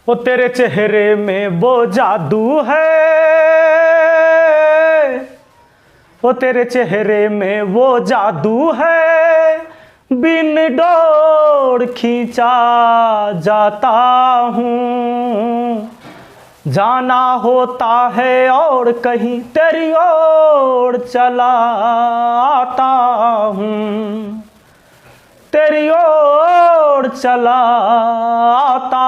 वो तेरे चेहरे में वो जादू है, वो तेरे चेहरे में वो जादू है, बिन डोर खींचा जाता हूँ, जाना होता है और कहीं तेरी ओर चला आता हूँ, तेरी ओर चला आता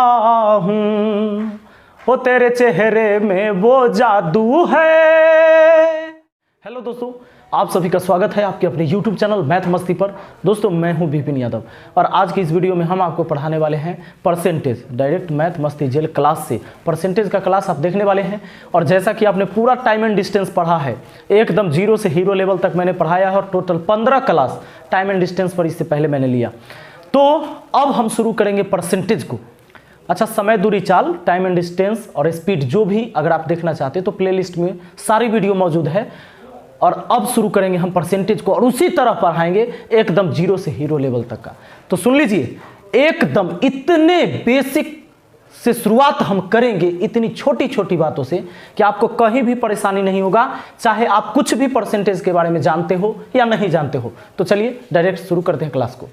हूँ, वो तेरे चेहरे में वो जादू है। हेलो दोस्तों, आप सभी का स्वागत है आपके अपने YouTube चैनल मैथ मस्ती पर। दोस्तों मैं हूं विपिन यादव और आज की इस वीडियो में हम आपको पढ़ाने वाले हैं परसेंटेज। डायरेक्ट मैथ मस्ती जेल क्लास से परसेंटेज का क्लास आप देखने वाले हैं। और जैसा कि आपने पूरा टाइम एंड डिस्टेंस पढ़ा है, एकदम जीरो से हीरो लेवल तक मैंने पढ़ाया है और total 15 class time and distance पर इससे पहले मैंने लिया। तो अब हम शुरू करेंगे परसेंटेज को। अच्छा, समय दूरी चाल, टाइम एंड डिस्टेंस और स्पीड जो भी अगर आप देखना चाहते हैं तो प्लेलिस्ट में सारी वीडियो मौजूद है। और अब शुरू करेंगे हम परसेंटेज को और उसी तरह पढ़ाएंगे एकदम जीरो से हीरो लेवल तक का। तो सुन लीजिए, एकदम इतने बेसिक से शुरुआत हम करेंगे, इतनी छोटी छोटी बातों से कि आपको कहीं भी परेशानी नहीं होगा, चाहे आप कुछ भी परसेंटेज के बारे में जानते हो या नहीं जानते हो। तो चलिए डायरेक्ट शुरू करते हैं क्लास को।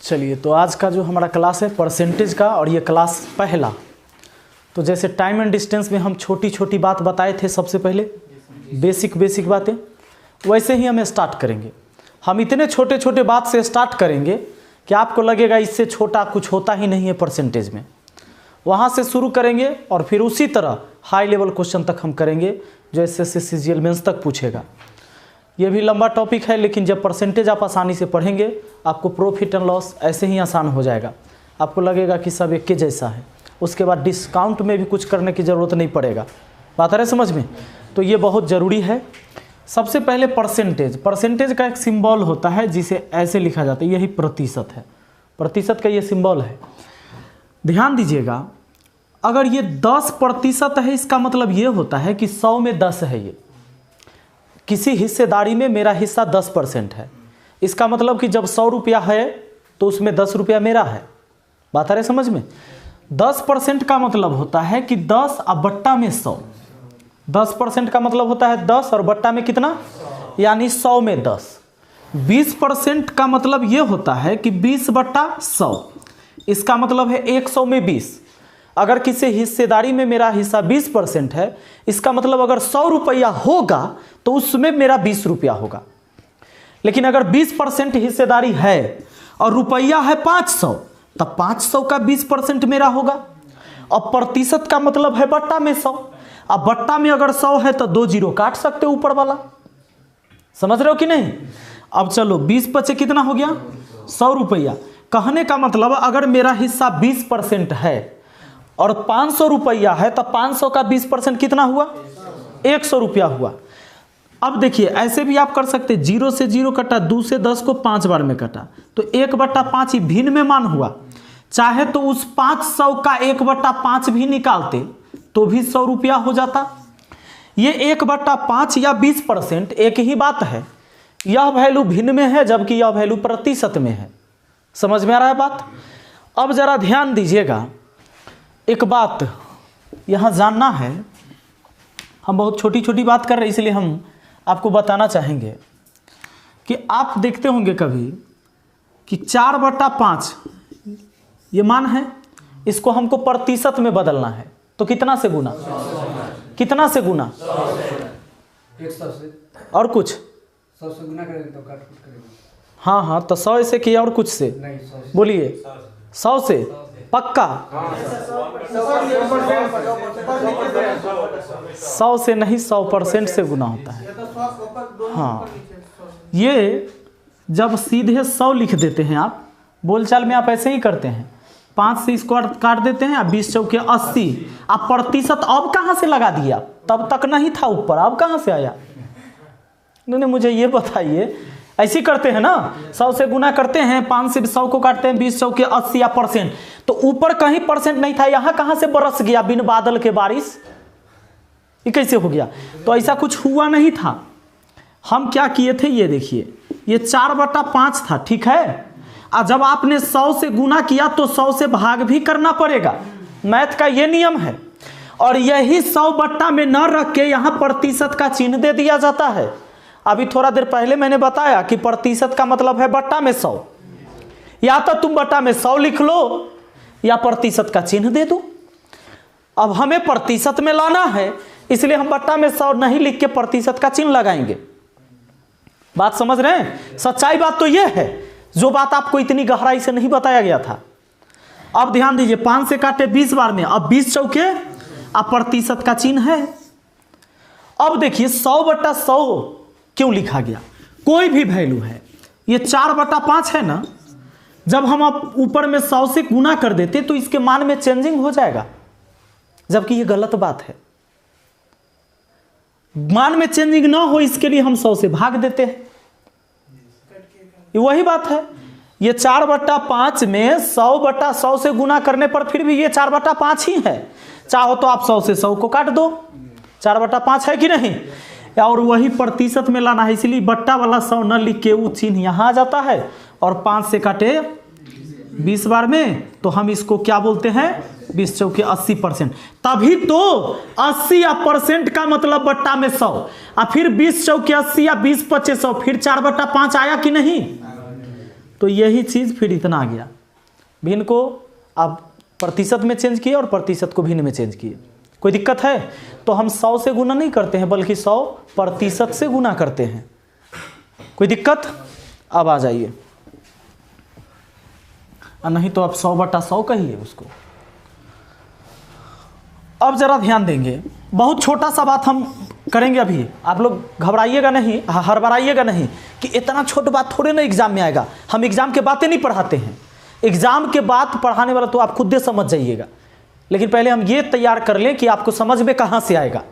चलिए, तो आज का जो हमारा क्लास है परसेंटेज का, और ये क्लास पहला। तो जैसे टाइम एंड डिस्टेंस में हम छोटी छोटी बात बताए थे, सबसे पहले बेसिक बातें, वैसे ही हमें स्टार्ट करेंगे। हम इतने छोटे छोटे बात से स्टार्ट करेंगे कि आपको लगेगा इससे छोटा कुछ होता ही नहीं है परसेंटेज में। वहाँ से शुरू करेंगे और फिर उसी तरह हाई लेवल क्वेश्चन तक हम करेंगे जो एसएससी सीजीएल मेंस तक पूछेगा। ये भी लंबा टॉपिक है, लेकिन जब परसेंटेज आप आसानी से पढ़ेंगे आपको प्रॉफिट एंड लॉस ऐसे ही आसान हो जाएगा। आपको लगेगा कि सब एक के जैसा है। उसके बाद डिस्काउंट में भी कुछ करने की ज़रूरत नहीं पड़ेगा। बात आ रहा है समझ में? तो ये बहुत ज़रूरी है। सबसे पहले परसेंटेज का एक सिंबल होता है जिसे ऐसे लिखा जाता है, यही प्रतिशत है। प्रतिशत का ये सिंबल है, ध्यान दीजिएगा। अगर ये 10% है, इसका मतलब ये होता है कि 100 में 10 है। ये किसी हिस्सेदारी में मेरा हिस्सा 10% है। इसका मतलब कि जब 100 रुपया है तो उसमें 10 रुपया मेरा है। बात आ रही समझ में? 10% का मतलब होता है कि 10 और बट्टा में 100। 10% का मतलब होता है 10 और बट्टा में कितना, यानी 100 में 10। 20% का मतलब ये होता है कि 20/100। इसका मतलब है 100 में 20। अगर किसी हिस्सेदारी में मेरा हिस्सा 20% है, इसका मतलब अगर 100 रुपया होगा तो उसमें मेरा 20 रुपया होगा। लेकिन अगर 20% हिस्सेदारी है और रुपया है 500, तब 500 का 20% मेरा होगा। और प्रतिशत का मतलब है बट्टा में 100। अब बट्टा में अगर 100 है तो 2 जीरो काट सकते हो ऊपर वाला। समझ रहे हो कि नहीं? अब चलो, 20 बचे कितना हो गया? 100 रुपया। कहने का मतलब अगर मेरा हिस्सा 20% है और 500 रुपया है तो 500 का 20% कितना हुआ? 100 रुपया हुआ। अब देखिए, ऐसे भी आप कर सकते, 0 से 0 कटा, 2 से 10 को 5 बार में कटा, तो 1/5 ही भिन्न में मान हुआ। चाहे तो उस 500 का 1/5 भी निकालते तो भी 100 रुपया हो जाता। ये 1/5 या 20% एक ही बात है। यह वैल्यू भिन्न में है जबकि यह वैल्यू प्रतिशत में है। समझ में आ रहा है बात? अब जरा ध्यान दीजिएगा, एक बात यहाँ जानना है। हम बहुत छोटी छोटी बात कर रहे हैं, इसलिए हम आपको बताना चाहेंगे कि आप देखते होंगे कभी कि 4/5 ये मान है, इसको हमको प्रतिशत में बदलना है। तो कितना से गुना? कितना से गुना? 100 से। और कुछ 100 से गुना करेंगे तो काट कूट करेंगे। हाँ, तो 100 से किया और कुछ से? नहीं, 100 से। बोलिए, 100 से पक्का? 100 से नहीं, 100% से गुना होता है। हाँ, ये जब सीधे 100 लिख देते हैं आप, बोलचाल में आप ऐसे ही करते हैं, 5 से इसको काट देते हैं, 20 चौके 80। आप प्रतिशत अब कहाँ से लगा दिया? तब तक नहीं था ऊपर, अब कहाँ से आया? नहीं, मुझे ये बताइए। ऐसे करते हैं ना, 100 से गुना करते हैं, 5 से 100 को काटते हैं, 20 चौके 80 या परसेंट, तो ऊपर कहीं परसेंट नहीं था, यहाँ कहाँ से बरस गया बिन बादल के बारिश? ये कैसे हो गया? तो ऐसा कुछ हुआ नहीं था। हम क्या किए थे, ये देखिए, ये 4/5 था, ठीक है। और जब आपने 100 से गुना किया तो 100 से भाग भी करना पड़ेगा। मैथ का ये नियम है। और यही 100 बट्टा में न रख के यहाँ प्रतिशत का चिन्ह दे दिया जाता है। अभी थोड़ा देर पहले मैंने बताया कि प्रतिशत का मतलब है बट्टा में 100। या तो तुम बट्टा में 100 लिख लो या प्रतिशत का चिन्ह दे दो। अब हमें प्रतिशत में लाना है, इसलिए हम बट्टा में 100 नहीं लिख के प्रतिशत का चिन्ह लगाएंगे। बात समझ रहे हैं? सच्चाई बात तो यह है, जो बात आपको इतनी गहराई से नहीं बताया गया था। अब ध्यान दीजिए, 5 से काटे 20 बार में, अब 20 चौके अब प्रतिशत का चिन्ह है। अब देखिए 100/100 क्यों लिखा गया? कोई भी वैल्यू है, ये 4/5 है ना, जब हम अब ऊपर में 100 से गुना कर देते तो इसके मान में चेंजिंग हो जाएगा, जबकि ये गलत बात है। मान में चेंजिंग ना हो इसके लिए हम 100 से भाग देते हैं। वही बात है, ये 4/5 में 100/100 से गुना करने पर फिर भी ये 4/5 ही है। चाहो तो आप 100 से 100 को काट दो, 4/5 है कि नहीं? और वही प्रतिशत में लाना है, इसलिए बट्टा वाला 100 न लिख के वो चिन्ह यहां आ जाता है। और 5 से काटे 20 बार में तो हम इसको क्या बोलते हैं? 20 चौके 80%। तभी तो 80 या परसेंट का मतलब बट्टा में 100, और फिर 20 चौके 80 या 20/25 100, फिर 4/5 आया कि नहीं? तो यही चीज फिर इतना आ गया। भिन्न को अब प्रतिशत में चेंज किए और प्रतिशत को भिन्न में चेंज किए। कोई दिक्कत है? तो हम 100 से गुना नहीं करते हैं, बल्कि 100% से गुना करते हैं। कोई दिक्कत? अब आ जाइए, नहीं तो आप 100/100 कहिए उसको। अब जरा ध्यान देंगे, बहुत छोटा सा बात हम करेंगे अभी। आप लोग घबराइएगा नहीं, हड़बड़ाइएगा नहीं कि इतना छोटा बात थोड़े ना एग्जाम में आएगा। हम एग्जाम के बातें नहीं पढ़ाते हैं, एग्जाम के बात पढ़ाने वाला तो आप खुद से समझ जाइएगा। लेकिन पहले हम ये तैयार कर लें कि आपको समझ में कहाँ से आएगा।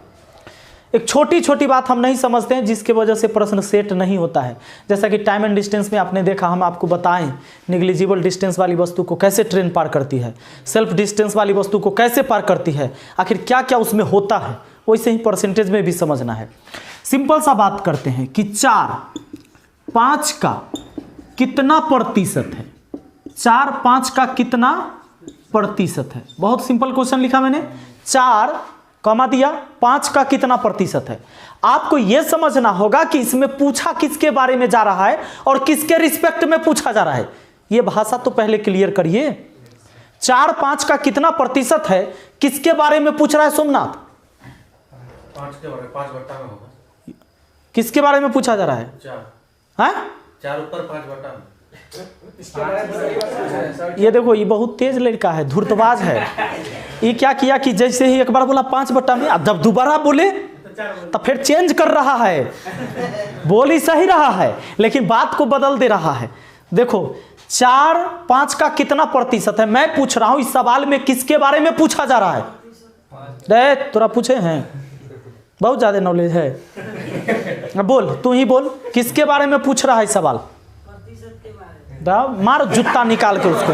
एक छोटी छोटी बात हम नहीं समझते हैं, जिसके वजह से प्रश्न सेट नहीं होता है। जैसा कि टाइम एंड डिस्टेंस में आपने देखा, हम आपको बताएं निग्लिजिबल डिस्टेंस वाली वस्तु को कैसे ट्रेन पार करती है, सेल्फ डिस्टेंस वाली वस्तु को कैसे पार करती है, आखिर क्या क्या उसमें होता है। वैसे ही परसेंटेज में भी समझना है। सिंपल सा बात करते हैं कि 4/5 का कितना प्रतिशत है? 4/5 का कितना प्रतिशत है? बहुत सिंपल क्वेश्चन लिखा मैंने। 4 कमा दिया, 5 का कितना प्रतिशत है? आपको यह समझना होगा कि इसमें पूछा किसके बारे में जा रहा है और किसके रिस्पेक्ट में पूछा जा रहा है। यह भाषा तो पहले क्लियर करिए। 4/5 का कितना प्रतिशत है, किसके बारे में पूछ रहा है सोमनाथ? 5 के बारे में, 5/5 में होगा। किसके बारे में पूछा जा रहा है? 4 ऊपर 5/5। ये देखो, ये बहुत तेज लड़का है, धूर्तबाज है। ये क्या किया कि जैसे ही एक बार बोला 5/5 में, अब जब दोबारा बोले तो फिर चेंज कर रहा है। बोल ही सही रहा है लेकिन बात को बदल दे रहा है। देखो 4/5 का कितना प्रतिशत है, मैं पूछ रहा हूं इस सवाल में किसके बारे में पूछा जा रहा है? तोरा पूछे हैं, बहुत ज्यादा नॉलेज है। बोल, तू ही बोल, किसके बारे में पूछ रहा है सवाल? मार जूता निकाल के उसको।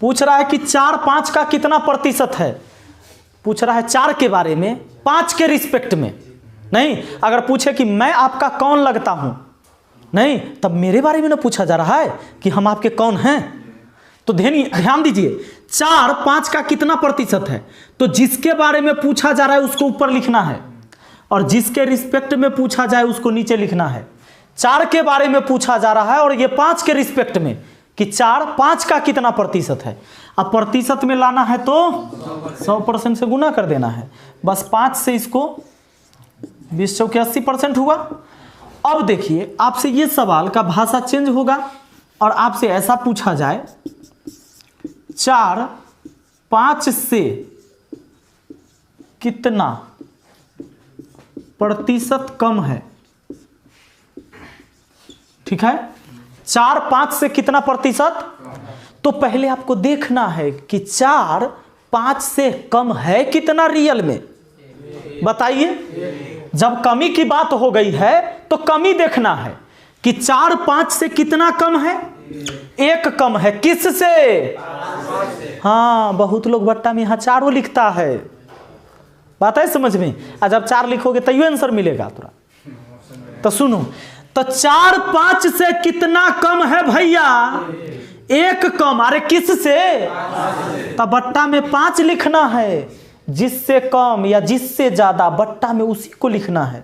पूछ रहा है कि 4/5 का कितना प्रतिशत है। पूछ रहा है 4 के बारे में, 5 के रिस्पेक्ट में नहीं। अगर पूछे कि मैं आपका कौन लगता हूं, नहीं, तब मेरे बारे में ना पूछा जा रहा है कि हम आपके कौन हैं। तो ध्यान दीजिए, 4/5 का कितना प्रतिशत है, तो जिसके बारे में पूछा जा रहा है उसको ऊपर लिखना है और जिसके रिस्पेक्ट में पूछा जाए उसको नीचे लिखना है। 4 के बारे में पूछा जा रहा है और ये 5 के रिस्पेक्ट में कि 4/5 का कितना प्रतिशत है। अब प्रतिशत में लाना है तो 100% से गुना कर देना है। बस 5 से इसको 20 चौके 80% हुआ। अब देखिए, आपसे ये सवाल का भाषा चेंज होगा और आपसे ऐसा पूछा जाए 4/5 से कितना प्रतिशत कम है। ठीक है, 4/5 से कितना प्रतिशत? तो पहले आपको देखना है कि 4/5 से कम है कितना रियल में, बताइए। जब कमी की बात हो गई है तो कमी देखना है कि 4/5 से कितना कम है। 1 कम है, किससे? हाँ, बहुत लोग बट्टा में यहां 4 लिखता है, बात है समझ में। जब 4 लिखोगे तैयो आंसर मिलेगा तुरंत। तो सुनो, तो 4 5 से कितना कम है भैया? 1 कम। अरे किस से? तो बट्टा में 5 लिखना है, जिससे कम या जिससे ज्यादा बट्टा में उसी को लिखना है,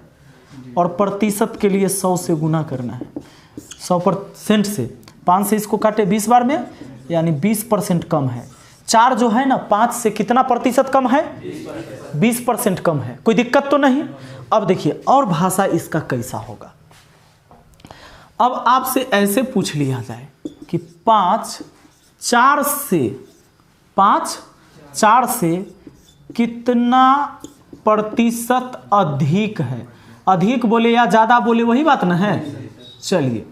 और प्रतिशत के लिए 100 से गुना करना है। 100% से 5 से इसको काटे 20 बार में, यानी 20% कम है। 4 जो है ना 5 से कितना प्रतिशत कम है? 20% कम है। कोई दिक्कत तो नहीं। अब देखिए और भाषा इसका कैसा होगा। अब आपसे ऐसे पूछ लिया जाए कि 5 4 से कितना प्रतिशत अधिक है? अधिक बोले या ज्यादा बोले वही बात ना है। चलिए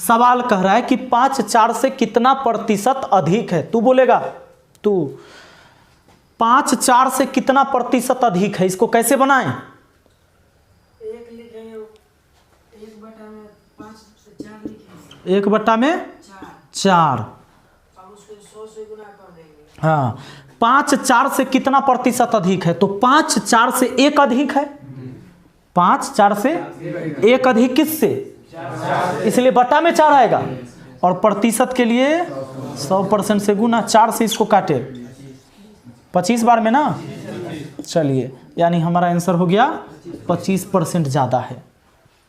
सवाल कह रहा है कि 5 4 से कितना प्रतिशत अधिक है। तू बोलेगा, तू 5 4 से कितना प्रतिशत अधिक है, इसको कैसे बनाएं? 1 लिखेंगे, 1 बट्टा में 4, अब उसको 100 से गुना कर देंगे। हाँ 5 4 से कितना प्रतिशत अधिक है? तो 5 4 से 1 अधिक है। 5 4 से 1 अधिक किससे? इसलिए बट्टा में 4 आएगा, और प्रतिशत के लिए 100% से गुना। 4 से इसको काटे 25 बार में ना। चलिए यानी हमारा आंसर हो गया 25% ज़्यादा है।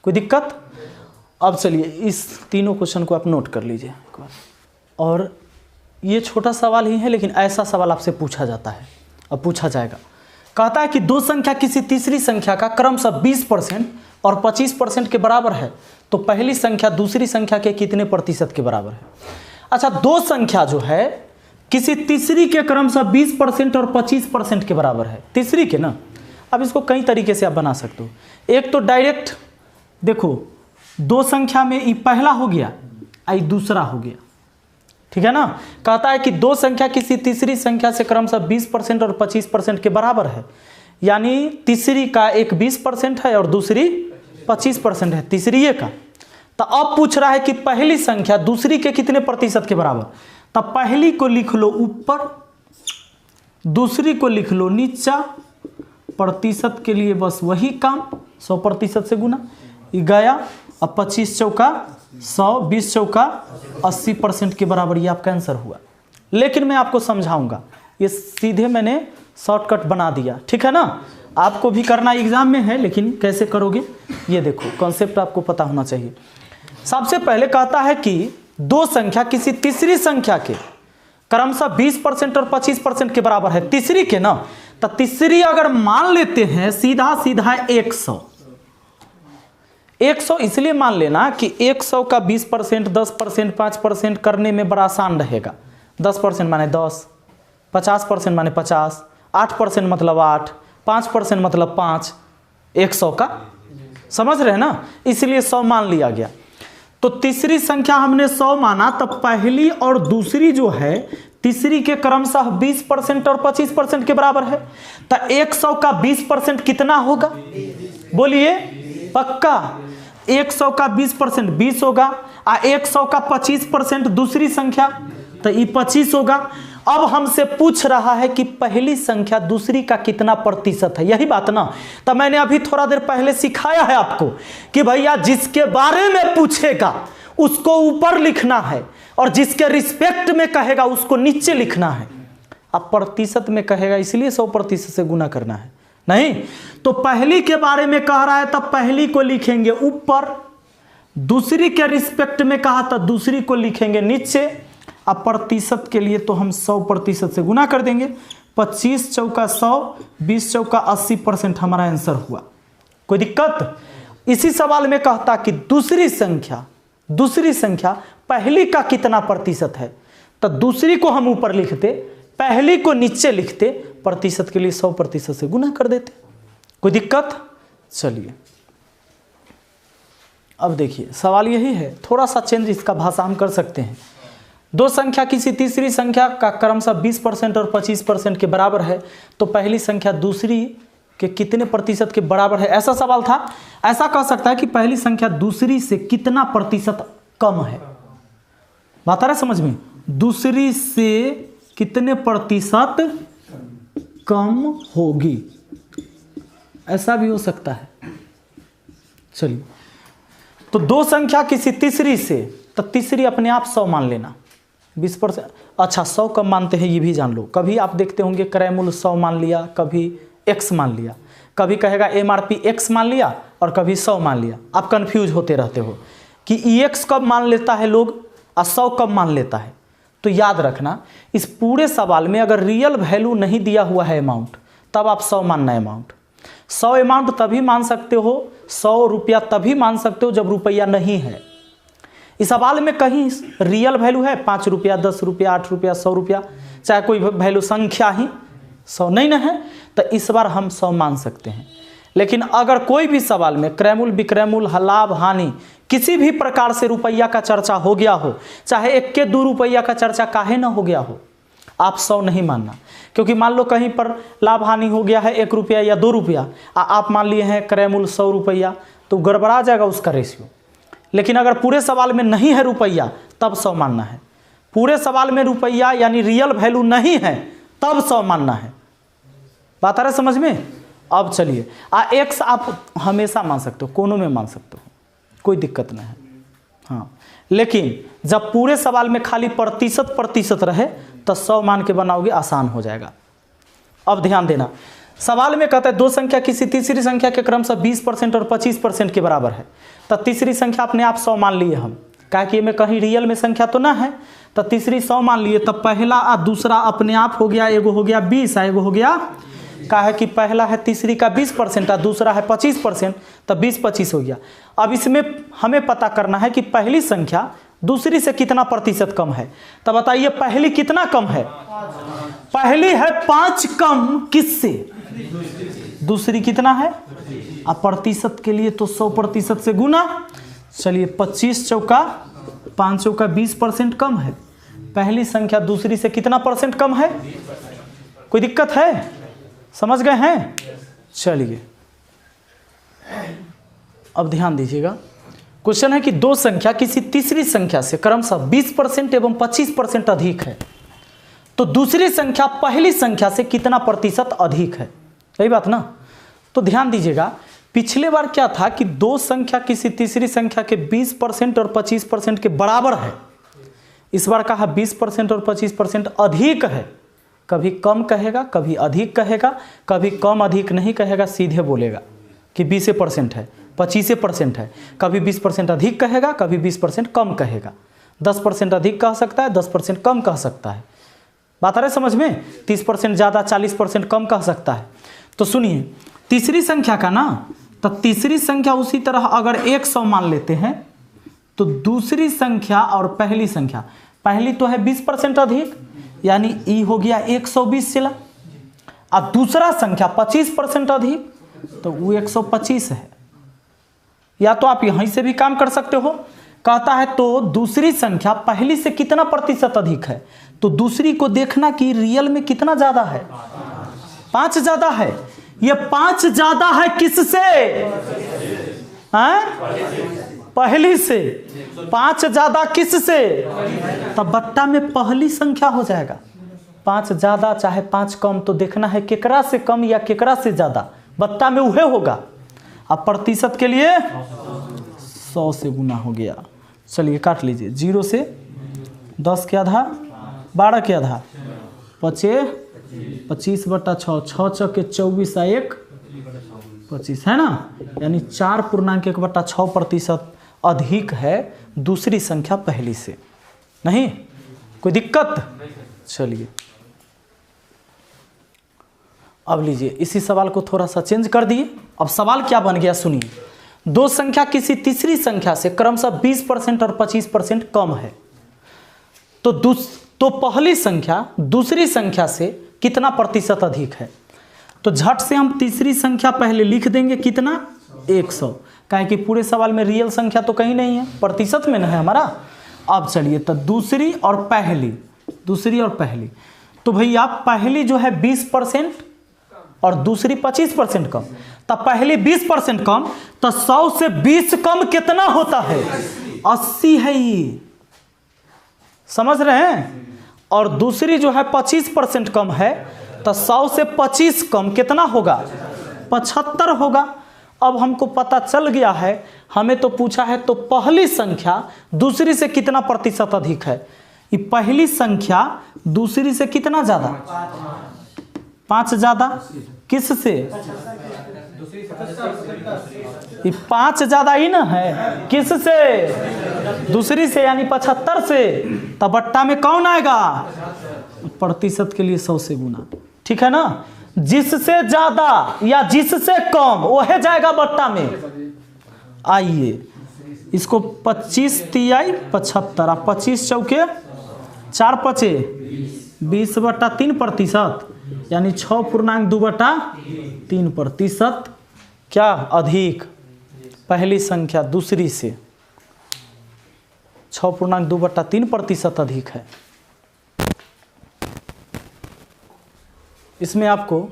कोई दिक्कत? अब चलिए इस तीनों क्वेश्चन को आप नोट कर लीजिए एक बार। और ये छोटा सवाल ही है, लेकिन ऐसा सवाल आपसे पूछा जाता है, अब पूछा जाएगा। कहता है कि 2 संख्या किसी तीसरी संख्या का क्रमशः 20% और 25% के बराबर है, तो पहली संख्या दूसरी संख्या के कितने प्रतिशत के बराबर है? अच्छा 2 संख्या जो है किसी तीसरी के क्रमशः 20% और 25% के बराबर है, तीसरी के ना। अब इसको कई तरीके से आप बना सकते हो। एक तो डायरेक्ट देखो, 2 संख्या में ये पहला हो गया, आई दूसरा हो गया, ठीक है ना। कहता है कि 2 संख्या किसी तीसरी संख्या से क्रमशः 20% और 25% के बराबर है, यानी तीसरी का एक 20% है और दूसरी 25% है तीसरी का। तो अब पूछ रहा है कि पहली संख्या दूसरी के कितने प्रतिशत के बराबर? तब पहली को लिख लो ऊपर, दूसरी को लिख लो नीचा। प्रतिशत के लिए बस वही काम, 100% से गुना ये गया। अब 25 चौका 100, 20 चौका 80% के बराबर, ये आपका आंसर हुआ। लेकिन मैं आपको समझाऊंगा, ये सीधे मैंने शॉर्टकट बना दिया, ठीक है ना। आपको भी करना एग्जाम में है, लेकिन कैसे करोगे ये देखो, कॉन्सेप्ट आपको पता होना चाहिए। सबसे पहले कहता है कि 2 संख्या किसी तीसरी संख्या के क्रमशः 20% और 25% के बराबर है, तीसरी के ना। तो तीसरी अगर मान लेते हैं सीधा सीधा 100 इसलिए मान लेना कि 100 का 20%, 10%, 5% करने में बड़ा आसान रहेगा। 10% माने 10, 50% माने 50, 8% मतलब 8, 5% मतलब 5, 100 का समझ रहे हैं ना, इसलिए 100 मान लिया गया। तो तीसरी संख्या हमने 100 माना, तब पहली और दूसरी जो है तीसरी के क्रमशः 20% और 25% के बराबर है। तो 100 का 20% कितना होगा? बोलिए पक्का। 100 का 20% 20 होगा, और 100 का 25% दूसरी संख्या, तो ये 25 होगा। अब हमसे पूछ रहा है कि पहली संख्या दूसरी का कितना प्रतिशत है, यही बात ना। तो मैंने अभी थोड़ा देर पहले सिखाया है आपको कि भैया जिसके बारे में पूछेगा उसको ऊपर लिखना है, और जिसके रिस्पेक्ट में कहेगा उसको नीचे लिखना है। अब प्रतिशत में कहेगा इसलिए 100% से गुना करना है, नहीं तो पहली के बारे में कह रहा है तब पहली को लिखेंगे ऊपर, दूसरी के रिस्पेक्ट में कहा तो दूसरी को लिखेंगे नीचे। अब प्रतिशत के लिए तो हम 100% से गुना कर देंगे। 25 चौका 100, 20 चौका 80% हमारा आंसर हुआ। कोई दिक्कत? इसी सवाल में कहता कि दूसरी संख्या पहली का कितना प्रतिशत है, तो दूसरी को हम ऊपर लिखते, पहली को नीचे लिखते, प्रतिशत के लिए 100% से गुना कर देते। कोई दिक्कत? चलिए अब देखिए सवाल यही है, थोड़ा सा चेंज इसका भाषा हम कर सकते हैं। 2 संख्या किसी तीसरी संख्या का क्रमशः 20% और 25% के बराबर है, तो पहली संख्या दूसरी के कितने प्रतिशत के बराबर है, ऐसा सवाल था। ऐसा कह सकता है कि पहली संख्या दूसरी से कितना प्रतिशत कम है। बात आ रहा है समझ में? दूसरी से कितने प्रतिशत कम होगी, ऐसा भी हो सकता है। चलिए तो दो संख्या किसी तीसरी से, तो तीसरी अपने आप 100 मान लेना। 20%, अच्छा 100 कब मानते हैं ये भी जान लो। कभी आप देखते होंगे क्रय मूल्य 100 मान लिया, कभी x मान लिया, कभी कहेगा MRP x मान लिया और कभी 100 मान लिया। आप कंफ्यूज होते रहते हो कि EX कब मान लेता है लोग और 100 कब मान लेता है। तो याद रखना, इस पूरे सवाल में अगर रियल वैल्यू नहीं दिया हुआ है अमाउंट, तब आप 100 मानना अमाउंट। 100 अमाउंट तभी मान सकते हो, 100 रुपया तभी मान सकते हो जब रुपया नहीं है। इस सवाल में कहीं रियल वैल्यू है 5 रुपया, 10 रुपया, 8 रुपया, 100 रुपया, चाहे कोई वैल्यू संख्या ही 100 नहीं ना है, तो इस बार हम 100 मान सकते हैं। लेकिन अगर कोई भी सवाल में क्रयमूल्य, विक्रयमूल्य, लाभ, हानि, किसी भी प्रकार से रुपया का चर्चा हो गया हो, चाहे 1 के 2 रुपया का चर्चा काहे ना हो गया हो, आप 100 नहीं मानना। क्योंकि मान लो कहीं पर लाभ हानि हो गया है 1 रुपया या 2 रुपया, आप मान लिए हैं क्रयमूल्य 100 रुपया, तो गड़बड़ा जाएगा उसका रेशियो। लेकिन अगर पूरे सवाल में नहीं है रुपया, तब 100 मानना है। पूरे सवाल में रुपया यानी रियल वैल्यू नहीं है, तब 100 मानना है। बात आ रहा है समझ में? अब चलिए, x आप हमेशा मान सकते हो, कोनों में मान सकते हो, कोई दिक्कत नहीं है। हाँ, लेकिन जब पूरे सवाल में खाली प्रतिशत रहे तो 100 मान के बनाओगे, आसान हो जाएगा। अब ध्यान देना, सवाल में कहता है दो संख्या किसी तीसरी संख्या के क्रम से 20% और 25% के बराबर है। तो तीसरी संख्या अपने आप 100 मान लिए हम, क्या कि में कहीं रियल में संख्या तो ना है, तो तीसरी 100 मान लिए। तो पहला और दूसरा अपने आप हो गया, एगो हो गया 20 और एगो हो गया, क्या है कि पहला है तीसरी का 20% और दूसरा है 25%, तो 20-25 हो गया। अब इसमें हमें पता करना है कि पहली संख्या दूसरी से कितना प्रतिशत कम है। तो बताइए पहली कितना कम है? पहली है 5 कम किससे? दूसरी कितना है? अब प्रतिशत के लिए तो 100% से गुना। चलिए 25 चौका 5 चौका 20% कम है। पहली संख्या दूसरी से कितना परसेंट कम है? कोई दिक्कत है? समझ गए हैं? चलिए अब ध्यान दीजिएगा, क्वेश्चन है कि दो संख्या किसी तीसरी संख्या से क्रमशः 20% एवं 25% अधिक है, तो दूसरी संख्या पहली संख्या से कितना प्रतिशत अधिक है? सही बात ना? तो ध्यान दीजिएगा, पिछले बार क्या था कि दो संख्या किसी तीसरी संख्या के 20% और 25% के बराबर है। इस बार कहा 20% और 25% अधिक है। कभी कम कहेगा, कभी अधिक कहेगा, कभी कम अधिक नहीं कहेगा, सीधे बोलेगा कि 20% है, 25% है। कभी 20% अधिक कहेगा, कभी 20% कम कहेगा। 10% अधिक कह सकता है, 10% कम कह सकता है। बात आ रही समझ में? 30% ज़्यादा, 40% कम कह सकता है। तो सुनिए, तीसरी संख्या का ना, तो तीसरी संख्या उसी तरह अगर 100 मान लेते हैं, तो दूसरी संख्या और पहली संख्या, पहली तो है 20% अधिक, यानी ई हो गया 120 चला, और दूसरा संख्या 25% अधिक, तो वो 125 है। या तो आप यहीं से भी काम कर सकते हो, कहता है तो दूसरी संख्या पहली से कितना प्रतिशत अधिक है, तो दूसरी को देखना कि रियल में कितना ज्यादा है। 5 ज्यादा है। ये 5 ज्यादा है किससे? पहली से। 5 ज्यादा किससे? तब बट्टा में पहली संख्या हो जाएगा। 5 ज्यादा चाहे 5 कम, तो देखना है केकरा से कम या केकरा से ज्यादा, बट्टा में उहे होगा। अब प्रतिशत के लिए 100 से गुना हो गया। चलिए काट लीजिए, 0 से 10 के आधा, 12 के आधा, 25/6, 6 चौके 24 और 1 25 है ना, यानी 4.1/6% अधिक है दूसरी संख्या पहली से। नहीं कोई दिक्कत? चलिए अब लीजिए, इसी सवाल को थोड़ा सा चेंज कर दिए। अब सवाल क्या बन गया सुनिए, दो संख्या किसी तीसरी संख्या से क्रमशः 20% और 25% कम है, तो पहली संख्या दूसरी संख्या से कितना प्रतिशत अधिक है? तो झट से हम तीसरी संख्या पहले लिख देंगे, कितना? 100, काहे कि पूरे सवाल में रियल संख्या तो कहीं नहीं है, प्रतिशत में नहीं है हमारा। अब चलिए, तो दूसरी और पहली, तो भैया पहली जो है 20% और दूसरी 25% कम, तो पहली 20% कम, तो 100 से 20 कम कितना होता है? 80 है ये, समझ रहे हैं? और दूसरी जो है 25% कम है, तो 100 से 25 कम कितना होगा? 75 होगा। अब हमको पता चल गया है, हमें तो पूछा है तो पहली संख्या दूसरी से कितना प्रतिशत अधिक है। ये पहली संख्या दूसरी से कितना ज़्यादा, 5 ज़्यादा, किस से, ये 5 ज़्यादा ही ना है, किस से, दूसरी से, यानी 75 से। तब बट्टा में कौन आएगा, प्रतिशत के लिए 100 से गुना, ठीक है ना। जिससे ज़्यादा या जिससे कम वो है जाएगा बट्टा में। आइए इसको 25 तिहाई 75, 25 चौके 4 पचे 20/3%, यानी 6.2/3% क्या अधिक, पहली संख्या दूसरी से 6.2/3% अधिक है। इसमें आपको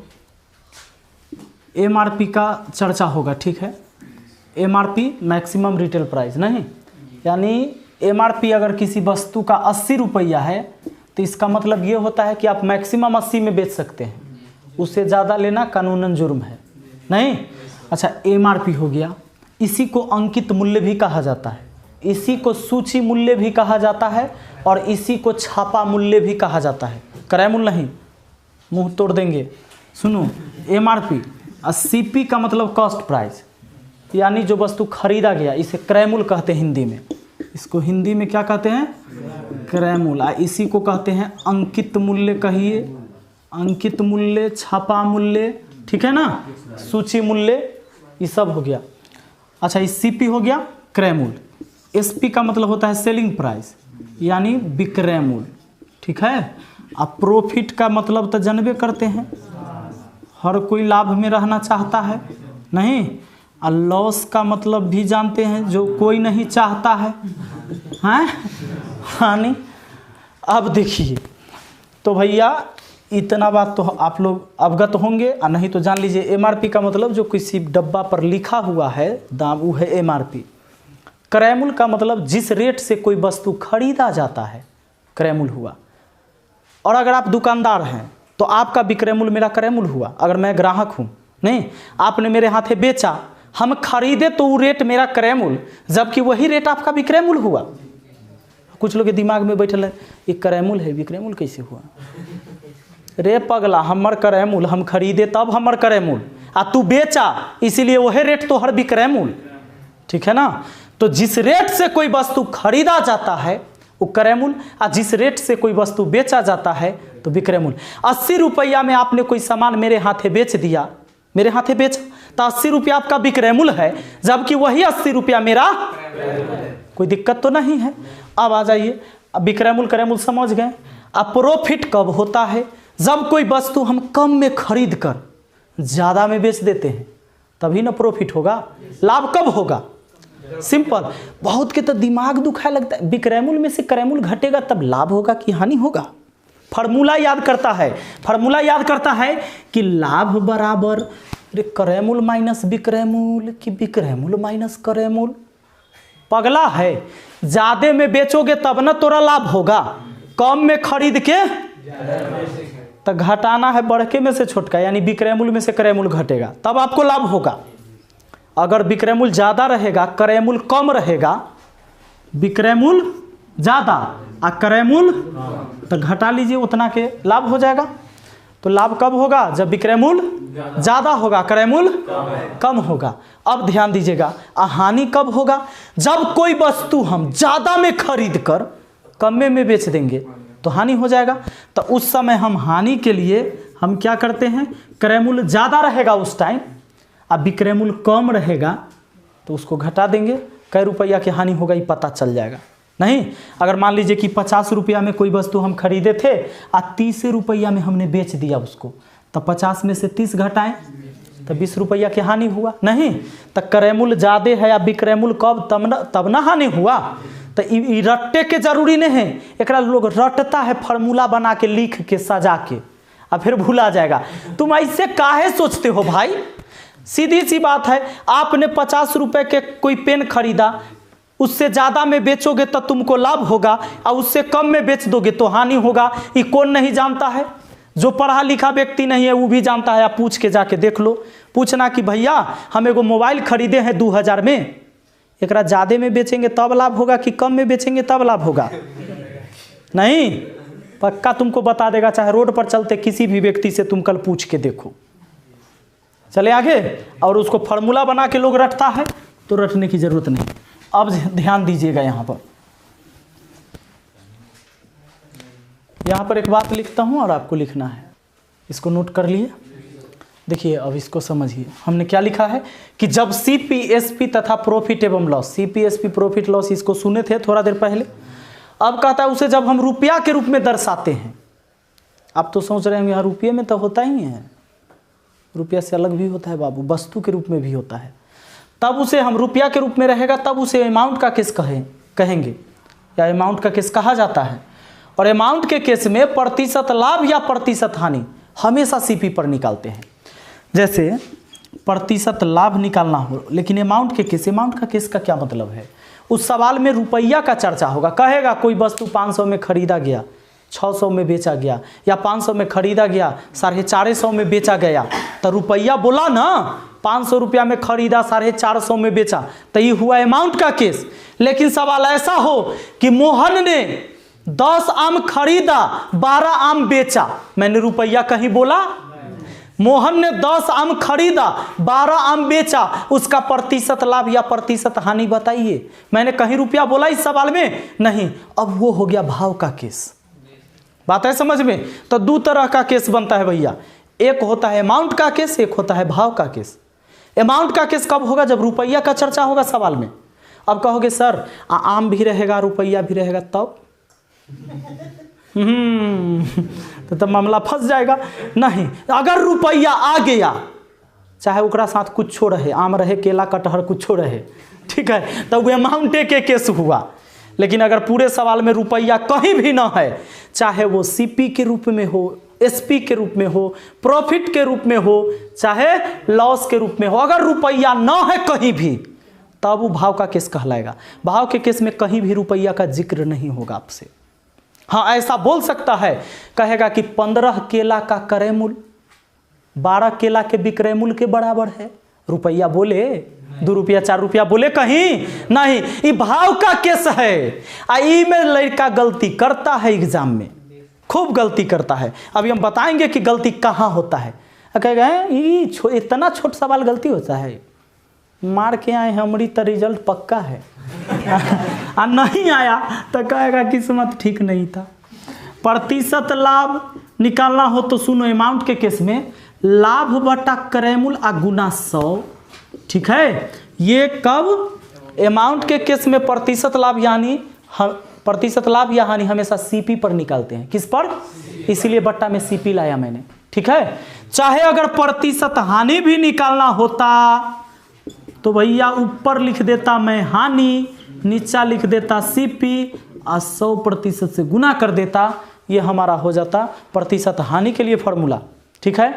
एमआरपी का चर्चा होगा, ठीक है। एमआरपी मैक्सिमम रिटेल प्राइस नहीं, यानी एमआरपी अगर किसी वस्तु का 80 रुपया है तो इसका मतलब ये होता है कि आप मैक्सिमम 80 में बेच सकते हैं, उससे ज़्यादा लेना कानूनन जुर्म है, नहीं। अच्छा, एमआरपी हो गया। इसी को अंकित मूल्य भी कहा जाता है, इसी को सूची मूल्य भी कहा जाता है, और इसी को छापा मूल्य भी कहा जाता है। क्रय मूल्य नहीं, मुंह तोड़ देंगे। सुनो, एमआरपी, सीपी का मतलब कॉस्ट प्राइस, यानी जो वस्तु खरीदा गया, इसे क्रय मूल्य कहते हैं हिंदी में। इसको हिंदी में क्या कहते हैं, क्रय मूल्य। इसी को कहते हैं अंकित मूल्य, कहिए अंकित मूल्य, छापा मूल्य, ठीक है ना, सूची मूल्य, ये सब हो गया। अच्छा, इस सीपी हो गया क्रय मूल्य। एसपी का मतलब होता है सेलिंग प्राइस, यानी विक्रय मूल्य, ठीक है। अब प्रॉफिट का मतलब तो जानबे करते हैं, हर कोई लाभ में रहना चाहता है, नहीं। और लॉस का मतलब भी जानते हैं, जो कोई नहीं चाहता है, हैं, हानि। अब देखिए, तो भैया इतना बात तो आप लोग अवगत होंगे, और नहीं तो जान लीजिए एमआरपी का मतलब जो किसी डब्बा पर लिखा हुआ है दाम, वो है एमआरपी। क्रय मूल्य का मतलब जिस रेट से कोई वस्तु खरीदा जाता है, क्रय मूल्य हुआ। और अगर आप दुकानदार हैं तो आपका विक्रय मूल्य मेरा क्रय मूल्य हुआ। अगर मैं ग्राहक हूँ, नहीं, आपने मेरे हाथे बेचा, हम खरीदे तो वो रेट मेरा क्रय मूल्य, जबकि वही रेट आपका विक्रय मूल्य हुआ। कुछ लोग के दिमाग में बैठल है, ये क्रय मूल्य है, विक्रय मूल्य कैसे हुआ। रे पगला, हमर क्रय मूल्य, हम खरीदे तब हमर क्रय मूल्य, आ तू बेचा इसीलिए वही रेट तो हर विक्रय मूल्य, ठीक है ना। तो जिस रेट से कोई वस्तु खरीदा जाता है वो क्रय मूल्य, और जिस रेट से कोई वस्तु बेचा जाता है तो विक्रय मूल्य। 80 रुपया में आपने कोई सामान मेरे हाथे बेच दिया, मेरे हाथे बेचा, तो 80 रुपया आपका विक्रय मूल्य है, जबकि वही 80 रुपया मेरा, कोई दिक्कत तो नहीं है। अब आ जाइए, अब विक्रय मूल्य क्रय मूल्य समझ गए। अब प्रॉफिट कब होता है, जब कोई वस्तु हम कम में खरीद कर ज़्यादा में बेच देते हैं, तभी ना प्रॉफिट होगा। लाभ कब होगा, सिंपल। बहुत के तो दिमाग दुखाए लगता है, विक्रय मूल्य में से क्रय मूल्य घटेगा तब लाभ होगा कि हानि होगा। फार्मूला याद करता है, फार्मूला याद करता है कि लाभ बराबर क्रय मूल्य माइनस विक्रय मूल्य, कि विक्रय मूल्य माइनस क्रय मूल्य। पगला है, ज्यादा में बेचोगे तब ना तोरा लाभ होगा, कम में खरीद के तो घटाना है बड़के में से छोटका, यानी विक्रय मूल्य में से क्रय मूल्य घटेगा तब आपको लाभ होगा। अगर विक्रय मूल्य ज़्यादा रहेगा, क्रय मूल्य कम रहेगा, विक्रय मूल्य ज़्यादा और क्रय मूल्य तो घटा लीजिए, उतना के लाभ हो जाएगा। तो लाभ कब होगा, जब विक्रय मूल्य ज़्यादा होगा, क्रय मूल्य कम होगा। अब ध्यान दीजिएगा, हानि कब होगा, जब कोई वस्तु हम ज़्यादा में खरीद कर कम में बेच देंगे तो हानि हो जाएगा। तो उस समय हम हानि के लिए हम क्या करते हैं, क्रय मूल्य ज़्यादा रहेगा उस टाइम, अब विक्रय मूल्य कम रहेगा तो उसको घटा देंगे। कै रुपया की हानि होगा ये पता चल जाएगा। नहीं, अगर मान लीजिए कि 50 रुपया में कोई वस्तु हम खरीदे थे और 30 रुपया में हमने बेच दिया उसको, तो 50 में से 30 घटाएं तो 20 रुपया की हानि हुआ। नहीं, तो क्रय मूल्य ज़्यादा है या विक्रय मूल्य कब, तब ना हानि हुआ। तो रट्टे के जरूरी नहीं है, एक लोग रटता है फार्मूला बना के लिख के सजा के और फिर भूला जाएगा। तुम ऐसे काहे सोचते हो भाई, सीधी सी बात है। आपने 50 रुपए के कोई पेन खरीदा, उससे ज़्यादा में बेचोगे तो तुमको लाभ होगा और उससे कम में बेच दोगे तो हानि होगा। ये कौन नहीं जानता है, जो पढ़ा लिखा व्यक्ति नहीं है वो भी जानता है, आप पूछ के जाके देख लो। पूछना कि भैया हम एगो मोबाइल खरीदे हैं 2000 में, एकरा ज़्यादा में बेचेंगे तब लाभ होगा कि कम में बेचेंगे तब लाभ होगा? नहीं, पक्का तुमको बता देगा। चाहे रोड पर चलते किसी भी व्यक्ति से तुम कल पूछ के देखो। चले आगे। और उसको फार्मूला बना के लोग रटता है, तो रटने की जरूरत नहीं। अब ध्यान दीजिएगा, यहाँ पर एक बात लिखता हूँ और आपको लिखना है, इसको नोट कर लिए। देखिए अब इसको समझिए, हमने क्या लिखा है कि जब CPSP तथा प्रॉफिट एवं लॉस, CPSP प्रॉफिट लॉस, इसको सुने थे थोड़ा देर पहले। अब कहता है उसे जब हम रुपया के रूप में दर्शाते हैं। आप तो सोच रहे हैं यहाँ रुपये में तो होता ही है, रुपया से अलग भी होता है बाबू, वस्तु के रूप में भी होता है। तब उसे हम रुपया के रूप में रहेगा तब उसे अमाउंट का केस कहेंगे या अमाउंट का केस कहा जाता है। और अमाउंट के केस में प्रतिशत लाभ या प्रतिशत हानि हमेशा CP पर निकालते हैं। जैसे प्रतिशत लाभ निकालना हो, लेकिन अमाउंट का केस का क्या मतलब है? उस सवाल में रुपया का चर्चा होगा। कहेगा कोई वस्तु 500 में खरीदा गया, 600 में बेचा गया, या 500 में खरीदा गया 450 में बेचा गया, तो रुपया बोला ना, 500 रुपया में खरीदा 450 में बेचा, तो ये हुआ अमाउंट का केस। लेकिन सवाल ऐसा हो कि मोहन ने 10 आम खरीदा 12 आम बेचा, मैंने रुपया कहीं बोला? मोहन ने 10 आम खरीदा 12 आम बेचा, उसका प्रतिशत लाभ या प्रतिशत हानि बताइए। मैंने कहीं रुपया बोला इस सवाल में? नहीं। अब वो हो गया भाव का केस। बात है समझ में? तो दो तरह का केस बनता है भैया, एक होता है अमाउंट का केस, एक होता है भाव का केस। अमाउंट का केस कब होगा? जब रुपया का चर्चा होगा सवाल में। अब कहोगे सर आम भी रहेगा रुपया भी रहेगा, तब तो मामला फंस जाएगा। नहीं, अगर रुपया आ गया, चाहे ओकरा साथ कुछ रहे, आम रहे केला कटहर कुछ रहे, ठीक है, तब वो अमाउंट के केस हुआ। लेकिन अगर पूरे सवाल में रुपया कहीं भी ना है, चाहे वो CP के रूप में हो, SP के रूप में हो, प्रॉफिट के रूप में हो, चाहे लॉस के रूप में हो, अगर रुपया ना है कहीं भी, तब वो भाव का केस कहलाएगा। भाव के केस में कहीं भी रुपया का जिक्र नहीं होगा आपसे। हाँ, ऐसा बोल सकता है, कहेगा कि 15 केला का क्रय मूल्य 12 केला के विक्रय मूल्य के बराबर है। रुपया बोले? 2 रुपया 4 रुपया बोले कहीं? नहीं। ये भाव का केस है। आई में लड़का गलती करता है, एग्जाम में खूब गलती करता है। अभी हम बताएंगे कि गलती कहाँ होता है। कहेगा इतना छोट सवाल गलती होता है, मार के आए हमारी तो रिजल्ट पक्का है। नहीं आया तो कहेगा किस्मत ठीक नहीं था। प्रतिशत लाभ निकालना हो तो सुनो, अमाउंट के केस में लाभ बटा क्रय मूल्य आ गुना 100, ठीक है। ये कब? अमाउंट के केस में प्रतिशत लाभ या हानि हमेशा CP पर निकालते हैं। किस पर? इसीलिए बट्टा में CP लाया मैंने, ठीक है। चाहे अगर प्रतिशत हानि भी निकालना होता तो भैया ऊपर लिख देता मैं हानि, नीचा लिख देता CP और 100% से गुना कर देता, ये हमारा हो जाता प्रतिशत हानि के लिए फॉर्मूला, ठीक है।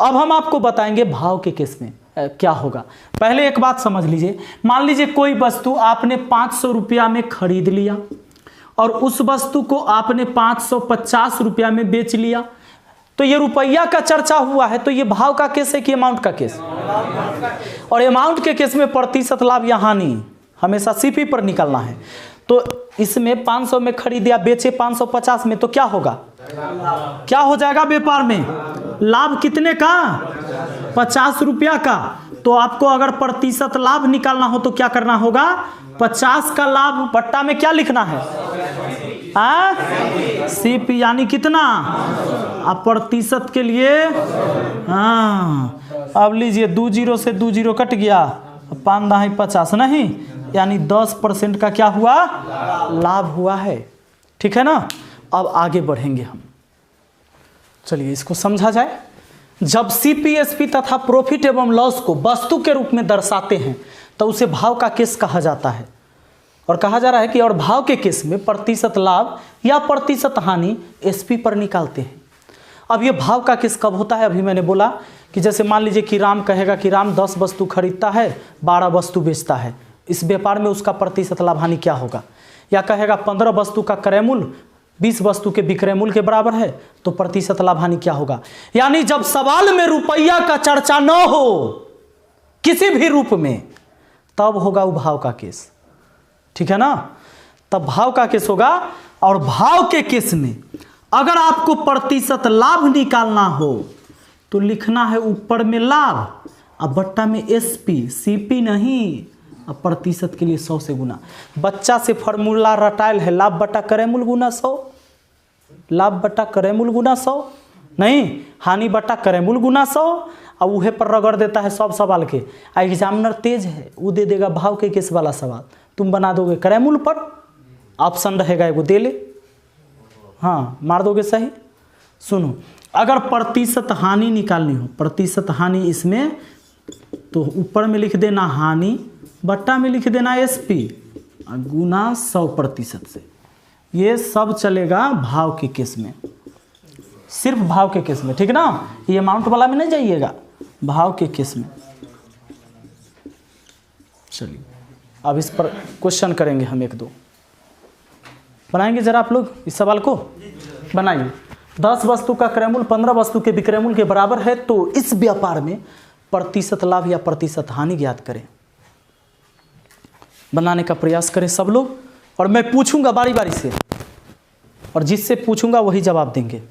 अब हम आपको बताएंगे भाव के केस में क्या होगा। पहले एक बात समझ लीजिए, मान लीजिए कोई वस्तु आपने 500 रुपया में खरीद लिया और उस वस्तु को आपने 550 रुपया में बेच लिया, तो ये रुपया का चर्चा हुआ है, तो ये भाव का केस है कि अमाउंट का केस? और अमाउंट के केस में प्रतिशत लाभ या हानि हमेशा CP पर निकालना है। तो इसमें 500 में खरीदा बेचे 550 में, तो क्या होगा? क्या हो जाएगा व्यापार में? लाभ कितने का? 50 रुपया का। तो आपको अगर प्रतिशत लाभ निकालना हो तो क्या करना होगा? 50 का लाभ बट्टा में क्या लिखना है? CP यानी कितना? अब प्रतिशत के लिए अब लीजिए 2 0 से 2 0 कट गया, 5 दाही 50 नहीं, यानी 10% का क्या हुआ? लाभ हुआ है, ठीक है ना। अब आगे बढ़ेंगे हम, चलिए इसको समझा जाए। जब CPSP तथा प्रॉफिट एवं लॉस को वस्तु के रूप में दर्शाते हैं तो उसे भाव का केस कहा जाता है। और कहा जा रहा है कि और भाव के केस में प्रतिशत लाभ या प्रतिशत हानि SP पर निकालते हैं। अब ये भाव का केस कब होता है? अभी मैंने बोला कि जैसे मान लीजिए कि राम कहेगा कि राम 10 वस्तु खरीदता है 12 वस्तु बेचता है, इस व्यापार में उसका प्रतिशत लाभ हानि क्या होगा? या कहेगा 15 वस्तु का क्रय मूल्य 20 वस्तु के विक्रय मूल्य के बराबर है तो प्रतिशत लाभ हानि क्या होगा। यानी जब सवाल में रुपया का चर्चा न हो किसी भी रूप में तब होगा वो भाव का केस, ठीक है ना, तब भाव का केस होगा। और भाव के केस में अगर आपको प्रतिशत लाभ निकालना हो तो लिखना है ऊपर में लाभ अब बट्टा में एसपी, सीपी नहीं, अब प्रतिशत के लिए 100 से गुना। बच्चा से फॉर्मूला रटाइल है लाभ बटा क्रय मूल्य गुना 100, लाभ बटा क्रय मूल्य गुना 100 नहीं, हानि बटा क्रय मूल्य गुना 100। अब उहे पर रगड़ देता है सब सवाल के। एग्जामिनर तेज है, वो दे देगा भाव के केस वाला सवाल, तुम बना दोगे क्रय मूल्य पर, ऑप्शन रहेगा एगो दे ले, हाँ मार दोगे सही। सुनो, अगर प्रतिशत हानि निकालनी हो, प्रतिशत हानि इसमें तो ऊपर में लिख देना हानि, बट्टा में लिख देना एसपी, गुना 100% से। ये सब चलेगा भाव के केस में, सिर्फ भाव के केस में, ठीक ना, ये अमाउंट वाला में नहीं जाइएगा, भाव के केस में। चलिए अब इस पर क्वेश्चन करेंगे हम, 1-2 बनाएंगे जरा आप लोग इस सवाल को बनाइए। 10 वस्तु का क्रय मूल्य 15 वस्तु के विक्रय मूल्य के बराबर है तो इस व्यापार में प्रतिशत लाभ या प्रतिशत हानि ज्ञात करें। बनाने का प्रयास करें सब लोग, और मैं पूछूंगा बारी बारी से, और जिससे पूछूंगा वही जवाब देंगे।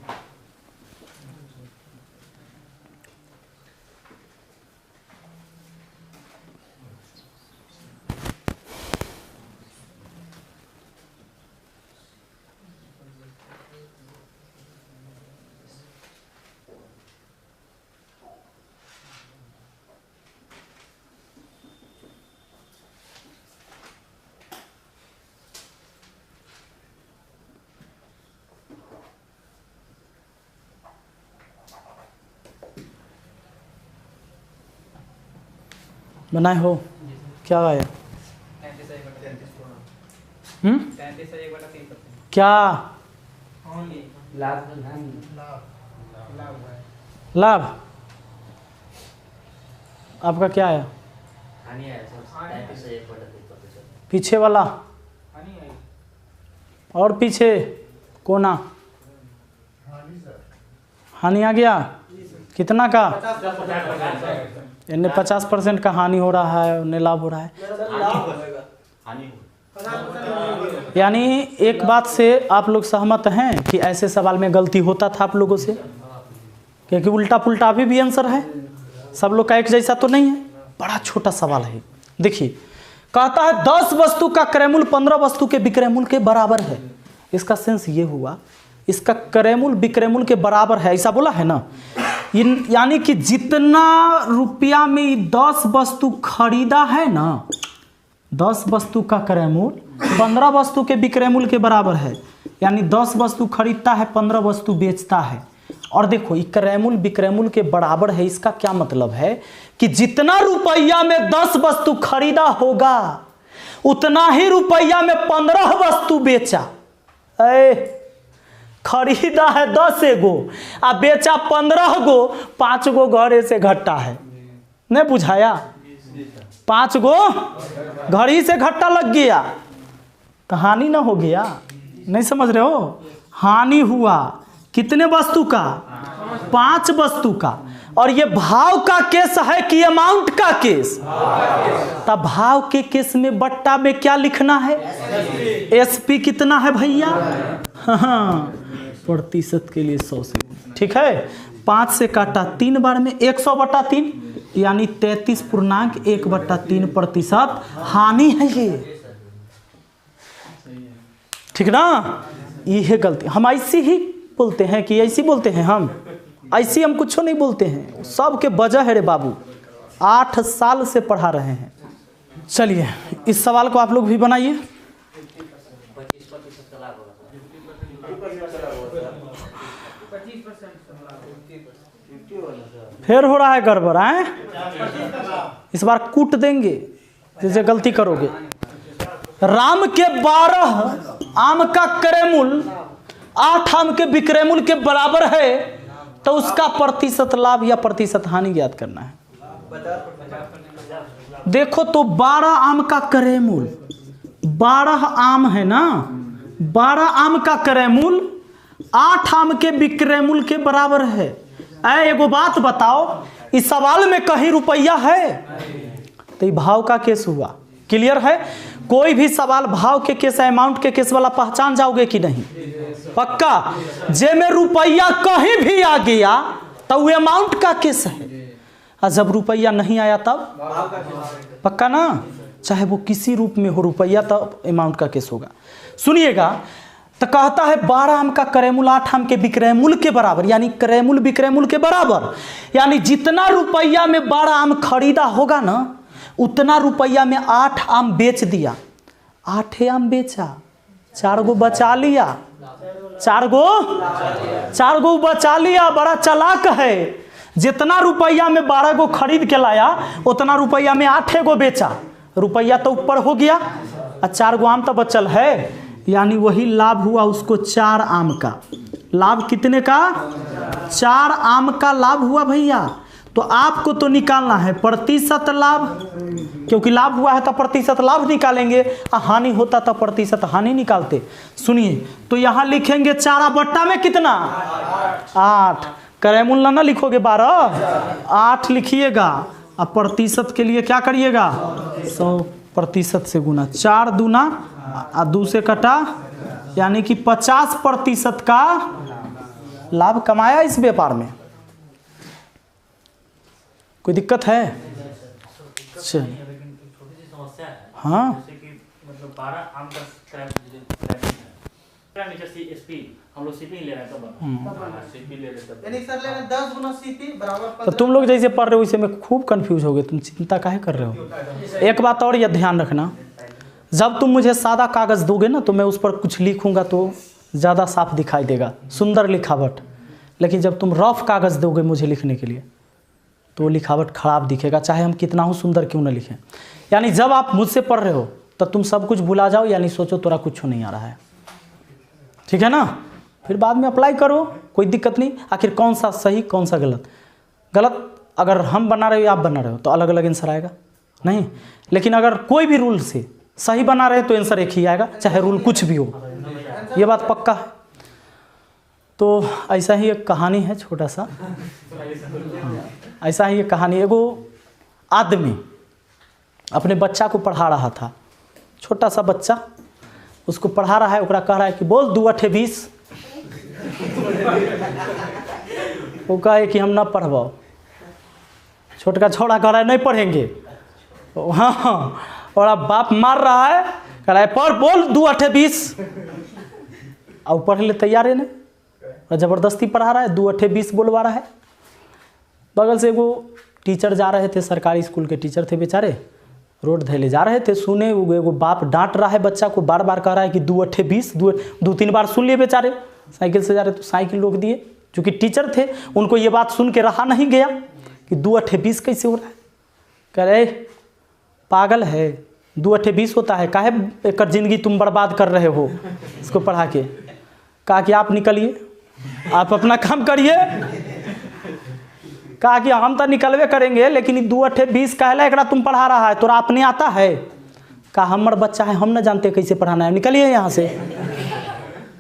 बनाए हो क्या आया? क्या लाभ आपका क्या आया? पीछे वाला और पीछे कोना हानि आ गया। कितना का? इन्हें 50% का हानि हो रहा है, उन्हें लाभ हो रहा है। यानी एक बात से आप लोग सहमत हैं कि ऐसे सवाल में गलती होता था आप लोगों से, क्योंकि उल्टा पुल्टा अभी भी आंसर है, सब लोग का एक जैसा तो नहीं है। बड़ा छोटा सवाल है। देखिए कहता है 10 वस्तु का क्रय मूल्य 15 वस्तु के विक्रय मूल्य के बराबर है। इसका सेंस ये हुआ इसका क्रय मूल्य विक्रय मूल्य के बराबर है, ऐसा बोला है ना। यानी कि जितना रुपया में 10 वस्तु खरीदा है ना, 10 वस्तु का क्रय मूल्य 15 वस्तु के विक्रय मूल्य के बराबर है। यानी 10 वस्तु खरीदता है, 15 वस्तु बेचता है। और देखो ये क्रय मूल्य विक्रय मूल्य के बराबर है, इसका क्या मतलब है कि जितना रुपया में 10 वस्तु खरीदा होगा उतना ही रुपया में 15 वस्तु बेचा। खरीदा है 10 गो आ बेचा 15 गो, 5 गो घरे से घट्टा है, नहीं बुझाया? 5 गो घर ही से घट्टा लग गया तो हानि ना हो गया? नहीं समझ रहे हो? हानि हुआ कितने वस्तु का? 5 वस्तु का। और ये भाव का केस है कि अमाउंट का केस? तब भाव के केस में बट्टा में क्या लिखना है? एसपी कितना है भैया? हाँ, प्रतिशत के लिए 100 से, ठीक है। 5 से काटा 3 बार में 100/3 यानी 33.1/3% हानि है ये, ठीक ना। ये है गलती, हम ऐसी ही बोलते हैं कि ऐसी बोलते हैं हम, ऐसी हम कुछ नहीं बोलते हैं। सब के वजह है रे बाबू, 8 साल से पढ़ा रहे हैं। चलिए इस सवाल को आप लोग भी बनाइए। फिर हो रहा है गड़बड़ है, इस बार कूट देंगे जैसे गलती करोगे। राम के 12 आम का क्रय मूल्य 8 आम के विक्रय मूल्य के बराबर है तो उसका प्रतिशत लाभ या प्रतिशत हानि ज्ञात करना है। देखो तो 12 आम का क्रय मूल्य, 12 आम है ना, 12 आम का क्रय मूल्य 8 आम के विक्रय मूल्य के बराबर है। एगो बात बताओ, इस सवाल में कहीं रुपया है? तो ये भाव का केस हुआ। क्लियर है? कोई भी सवाल भाव के केस, अमाउंट के केस वाला पहचान जाओगे कि नहीं? पक्का। जे में रुपया कहीं भी आ गया तो वो अमाउंट का केस है, और जब रुपया नहीं आया तब पक्का ना, चाहे वो किसी रूप में हो रुपया, तब अमाउंट का केस होगा। सुनिएगा, तो कहता है 12 आम का क्रय मूल्य 8 आम के विक्रय मूल्य के बराबर, यानी क्रय मूल्य विक्रय मूल्य के बराबर, यानी जितना रुपया में 12 आम खरीदा होगा ना, उतना रुपया में 8 आम बेच दिया। 8 आम बेचा, 4 गो बचा लिया, 4 गो बचा लिया। बड़ा चालाक है। जितना रुपया में 12 गो खरीद के लाया, उतना रुपया में 8 गो बेचा। रुपया तो ऊपर हो गया और 4 गो आम तो बचल है, यानी वही लाभ हुआ उसको 4 आम का। लाभ कितने का? 4 आम का लाभ हुआ भैया। तो आपको तो निकालना है प्रतिशत लाभ, क्योंकि लाभ हुआ है तो प्रतिशत लाभ निकालेंगे, हानि होता तो प्रतिशत हानि निकालते। सुनिए, तो यहाँ लिखेंगे 4 बट्टा में कितना? 8। क्रय मूल्य ना लिखोगे 12, 8 लिखिएगा, और प्रतिशत के लिए क्या करिएगा? 100% से गुना। 4 दूना और 2 से कटा, यानी कि 50% का लाभ कमाया इस व्यापार में। कोई दिक्कत है? चलिए, छोटी सी समस्या है। हाँ, जैसे कि मतलब 12 आम का क्रय नीचे CSP हम लोग सीपी ले रहे हैं तब सीपी ले रहे हैं, यानी सर ले रहे हैं 10 गुना सीपी बराबर। तो तुम लोग जैसे पढ़ रहे हो वैसे में खूब कंफ्यूज हो गए। तुम चिंता काहे कर रहे हो? एक बात और ये ध्यान रखना, जब तुम मुझे सादा कागज़ दोगे ना, तो मैं उस पर कुछ लिखूंगा तो ज़्यादा साफ दिखाई देगा, सुंदर लिखावट। लेकिन जब तुम रफ कागज़ दोगे मुझे लिखने के लिए, तो लिखावट खराब दिखेगा, चाहे हम कितना हो सुंदर क्यों ना लिखें। यानी जब आप मुझसे पढ़ रहे हो तो तुम सब कुछ भुला जाओ, यानी सोचो तोरा कुछ नहीं आ रहा है। ठीक है ना? फिर बाद में अप्लाई करो, कोई दिक्कत नहीं। आखिर कौन सा सही कौन सा गलत? गलत अगर हम बना रहे हो या आप बना रहे हो तो अलग अलग आंसर आएगा नहीं, लेकिन अगर कोई भी रूल से सही बना रहे तो आंसर एक ही आएगा, चाहे रूल कुछ भी हो। ये बात पक्का है। तो ऐसा ही एक कहानी है छोटा सा, ऐसा ही एक कहानी। एगो आदमी अपने बच्चा को पढ़ा रहा था, छोटा सा बच्चा उसको पढ़ा रहा है, ओकरा कह रहा है कि बोल 2 8 20। वो कहे कि हम ना पढ़वाओ। छोटका छोड़ा कह रहा है नहीं पढ़ेंगे। हाँ, और अब बाप मार रहा है, कह रहा है पढ़, बोल 2 8 20। अब पढ़ने ले तैयार है नहीं, और ज़बरदस्ती पढ़ा रहा है, 2 8 20 बोलवा रहा है। बगल से वो टीचर जा रहे थे, सरकारी स्कूल के टीचर थे बेचारे, रोड धैले जा रहे थे, सुने एगो बाप डांट रहा है बच्चा को, बार बार कह रहा है कि 2 8 20। 2-3 बार सुन लिए बेचारे, साइकिल से जा रहे तो साइकिल रोक दिए। चूँकि टीचर थे, उनको ये बात सुन के रहा नहीं गया कि 2 8 20 कैसे हो रहा है। कह रहे पागल है, 2 8 20 होता है, काहे एक ज़िंदगी तुम बर्बाद कर रहे हो इसको पढ़ा के। कहा कि आप निकलिए, आप अपना काम करिए। कहा कि हम तो निकलवे करेंगे, लेकिन 2 8 20 कहला एकरा तुम पढ़ा रहा है, तोरा अपने आता है? कहा हमर बच्चा है, हम न जानते कैसे पढ़ाना है, निकलिए यहाँ से।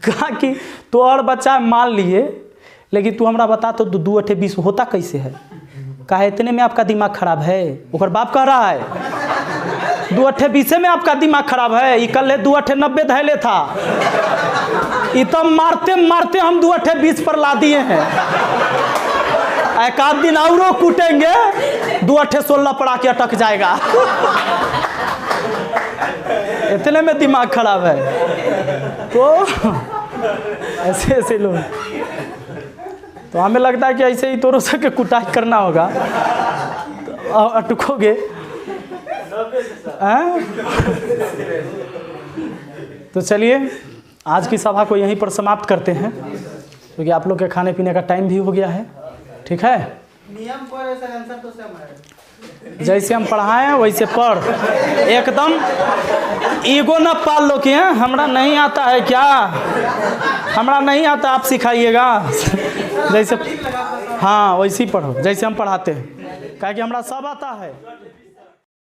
कहा कि तो और बच्चा मान लिए, लेकिन तू हमरा बता तो 2 8 20 होता कैसे है? कहा इतने में आपका दिमाग खराब है। ओकर बाप कह रहा है 2 8 20 में आपका दिमाग खराब है। ये कल 2 8 90 धैले था, ये तो मारते मारते हम 2 8 20 पर ला दिए हैं। एक आध दिन और कूटेंगे, 2 8 16 पर आके अटक जाएगा। इतने में दिमाग खराब है। तो ऐसे ऐसे लोग, तो हमें लगता है कि ऐसे ही तोरों से के कुटाई करना होगा तो अटकोगे। तो चलिए आज की सभा को यहीं पर समाप्त करते हैं, क्योंकि आप लोग के खाने पीने का टाइम भी हो गया है। ठीक है, नियम पर ऐसा आंसर तो सेम है, जैसे हम पढ़ाएं वैसे पढ़, एकदम ईगो न पाल लो कि हमरा नहीं आता है क्या, हमरा नहीं आता आप सिखाइएगा। जैसे हाँ वैसे ही पढ़ो जैसे हम पढ़ाते हैं, क्या कि हमरा सब आता है।